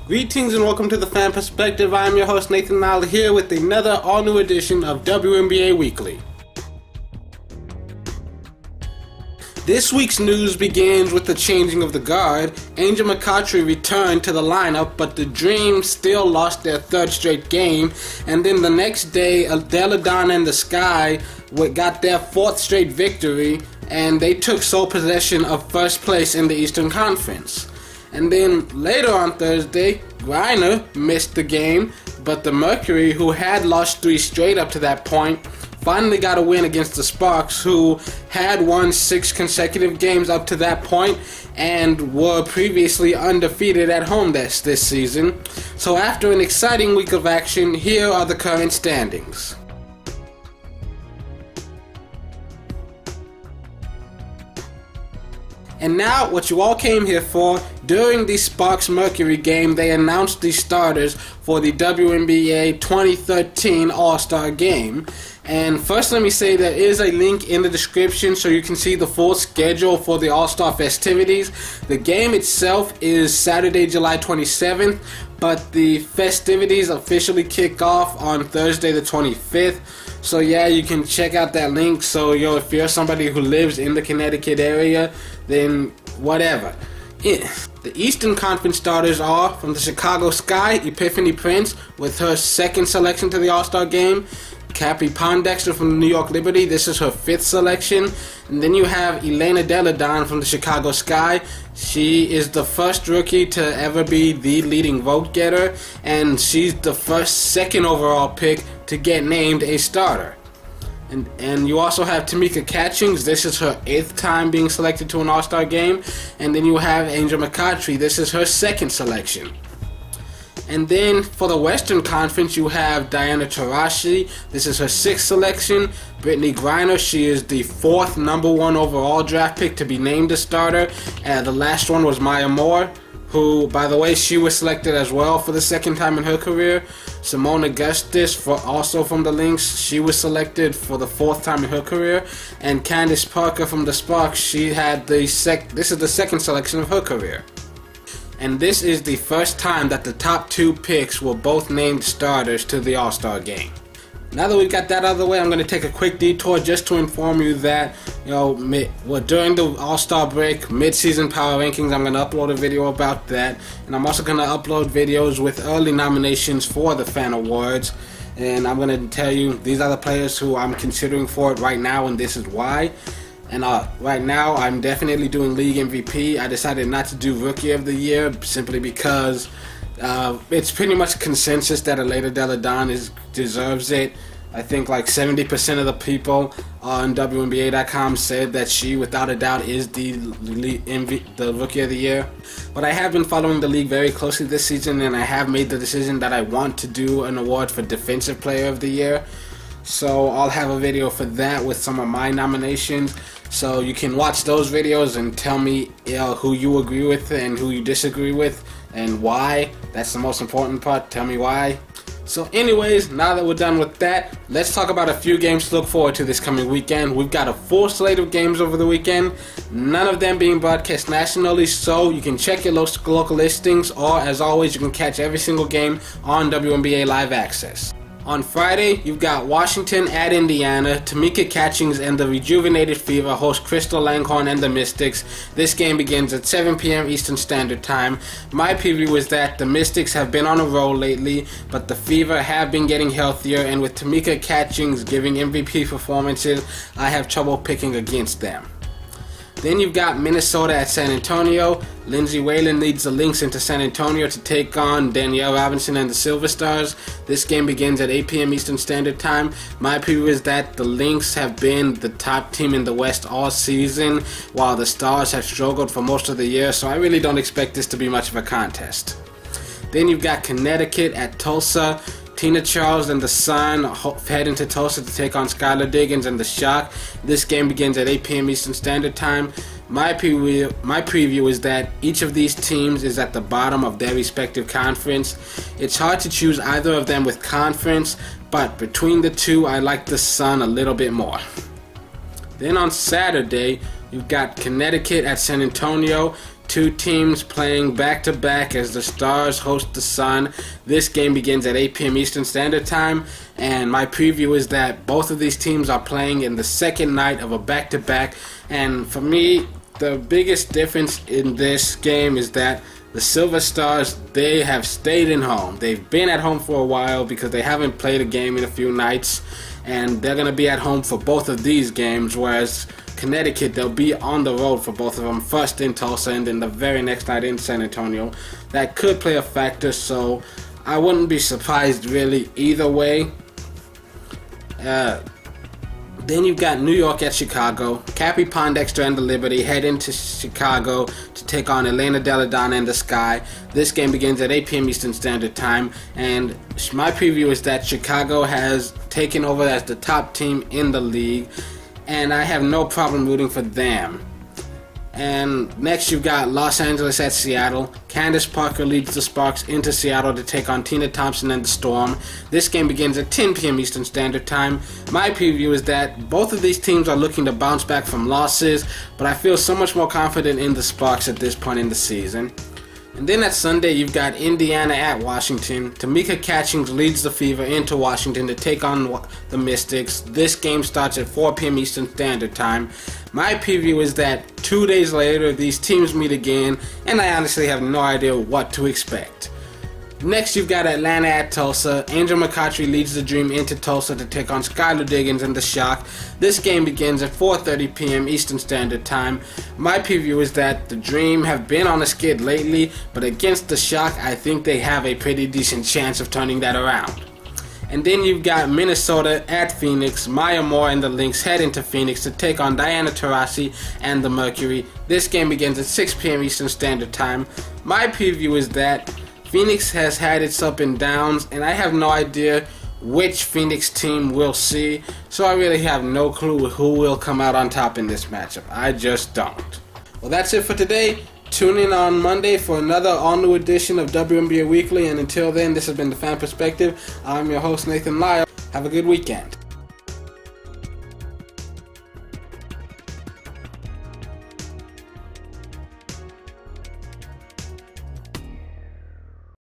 Greetings and welcome to the Fan Perspective. I'm your host Nathan Nile here with another all-new edition of WNBA Weekly. This week's news begins with the changing of the guard. Angel McCoughtry returned to the lineup, but the Dream still lost their third straight game. And then the next day, Delle Donne and the Sky got their fourth straight victory, and they took sole possession of first place in the Eastern Conference. And then later on Thursday, Griner missed the game, but the Mercury, who had lost 3 straight up to that point, finally got a win against the Sparks, who had won 6 consecutive games up to that point and were previously undefeated at home this season. So after an exciting week of action, here are the current standings. And now, what you all came here for, during the Sparks-Mercury game, they announced the starters for the WNBA 2013 All-Star Game. And first, let me say there is a link in the description so you can see the full schedule for the All-Star festivities. The game itself is Saturday, July 27th, but the festivities officially kick off on Thursday the 25th. So yeah, you can check out that link. So if you're somebody who lives in the Connecticut area, then whatever. Yeah. The Eastern Conference starters are from the Chicago Sky, Epiphany Prince with her second selection to the All-Star Game. Cappy Pondexter from the New York Liberty, this is her 5th selection. And then you have Elena Delle Donne from the Chicago Sky. She is the first rookie to ever be the leading vote getter, and she's the first second overall pick to get named a starter. And you also have Tamika Catchings. This is her 8th time being selected to an All-Star Game. And then you have Angel McCoughtry. This is her 2nd selection. And then for the Western Conference, you have Diana Taurasi. This is her 6th selection. Brittany Griner, she is the 4th number 1 overall draft pick to be named a starter. The last one was Maya Moore, who, by the way, she was selected as well for the 2nd time in her career. Simone Augustus, also from the Lynx, she was selected for the 4th time in her career. And Candace Parker from the Sparks, she had this is the 2nd selection of her career. And this is the first time that the top 2 picks were both named starters to the All-Star Game. Now that we've got that out of the way, I'm going to take a quick detour just to inform you that, during the All-Star break, mid-season power rankings, I'm going to upload a video about that. And I'm also going to upload videos with early nominations for the Fan Awards. And I'm going to tell you, these are the players who I'm considering for it right now, and this is why. And right now, I'm definitely doing League MVP. I decided not to do Rookie of the Year simply because it's pretty much consensus that Elena Delle Donne deserves it. I think like 70% of the people on WNBA.com said that she, without a doubt, is the Rookie of the Year. But I have been following the league very closely this season, and I have made the decision that I want to do an award for Defensive Player of the Year. So I'll have a video for that with some of my nominations. So you can watch those videos and tell me who you agree with and who you disagree with and why. That's the most important part. Tell me why. So anyways, now that we're done with that, let's talk about a few games to look forward to this coming weekend. We've got a full slate of games over the weekend, none of them being broadcast nationally, so you can check your local listings, or as always, you can catch every single game on WNBA Live Access. On Friday, you've got Washington at Indiana. Tamika Catchings and the Rejuvenated Fever host Crystal Langhorne and the Mystics. This game begins at 7 p.m. Eastern Standard Time. My preview is that the Mystics have been on a roll lately, but the Fever have been getting healthier, and with Tamika Catchings giving MVP performances, I have trouble picking against them. Then you've got Minnesota at San Antonio. Lindsay Whalen leads the Lynx into San Antonio to take on Danielle Robinson and the Silver Stars. This game begins at 8 p.m. Eastern Standard Time. My preview is that the Lynx have been the top team in the West all season, while the Stars have struggled for most of the year, so I really don't expect this to be much of a contest. Then you've got Connecticut at Tulsa. Tina Charles and the Sun head into Tulsa to take on Skylar Diggins and the Shock. This game begins at 8 p.m. Eastern Standard Time. My preview is that each of these teams is at the bottom of their respective conference. It's hard to choose either of them with conference, but between the two, I like the Sun a little bit more. Then on Saturday, you've got Connecticut at San Antonio. two teams playing back-to-back as the Stars host the Sun. This game begins at 8 p.m. Eastern Standard Time, and my preview is that both of these teams are playing in the second night of a back-to-back, and for me, the biggest difference in this game is that the Silver Stars, they have stayed in home. They've been at home for a while because they haven't played a game in a few nights, and they're going to be at home for both of these games, whereas Connecticut, they'll be on the road for both of them, first in Tulsa and then the very next night in San Antonio. That could play a factor, so I wouldn't be surprised really either way. Then you've got New York at Chicago. Cappy Pondexter and the Liberty head into Chicago to take on Elena Delle Donne and the Sky. This game begins at 8 p.m. Eastern Standard Time, and my preview is that Chicago has taken over as the top team in the league, and I have no problem rooting for them. And next you've got Los Angeles at Seattle. Candace Parker leads the Sparks into Seattle to take on Tina Thompson and the Storm. This game begins at 10 p.m. Eastern Standard Time. My preview is that both of these teams are looking to bounce back from losses, but I feel so much more confident in the Sparks at this point in the season. And then at Sunday, you've got Indiana at Washington. Tamika Catchings leads the Fever into Washington to take on the Mystics. This game starts at 4 p.m. Eastern Standard Time. My preview is that 2 days later, these teams meet again, and I honestly have no idea what to expect. Next, you've got Atlanta at Tulsa. Angel McCoughtry leads the Dream into Tulsa to take on Skylar Diggins and the Shock. This game begins at 4:30 p.m. Eastern Standard Time. My preview is that the Dream have been on a skid lately, but against the Shock, I think they have a pretty decent chance of turning that around. And then you've got Minnesota at Phoenix. Maya Moore and the Lynx head into Phoenix to take on Diana Taurasi and the Mercury. This game begins at 6 p.m. Eastern Standard Time. My preview is that Phoenix has had its up and downs, and I have no idea which Phoenix team we'll see, so I really have no clue who will come out on top in this matchup. I just don't. Well, that's it for today. Tune in on Monday for another all-new edition of WNBA Weekly, and until then, this has been The Fan Perspective. I'm your host, Nathan Lyle. Have a good weekend.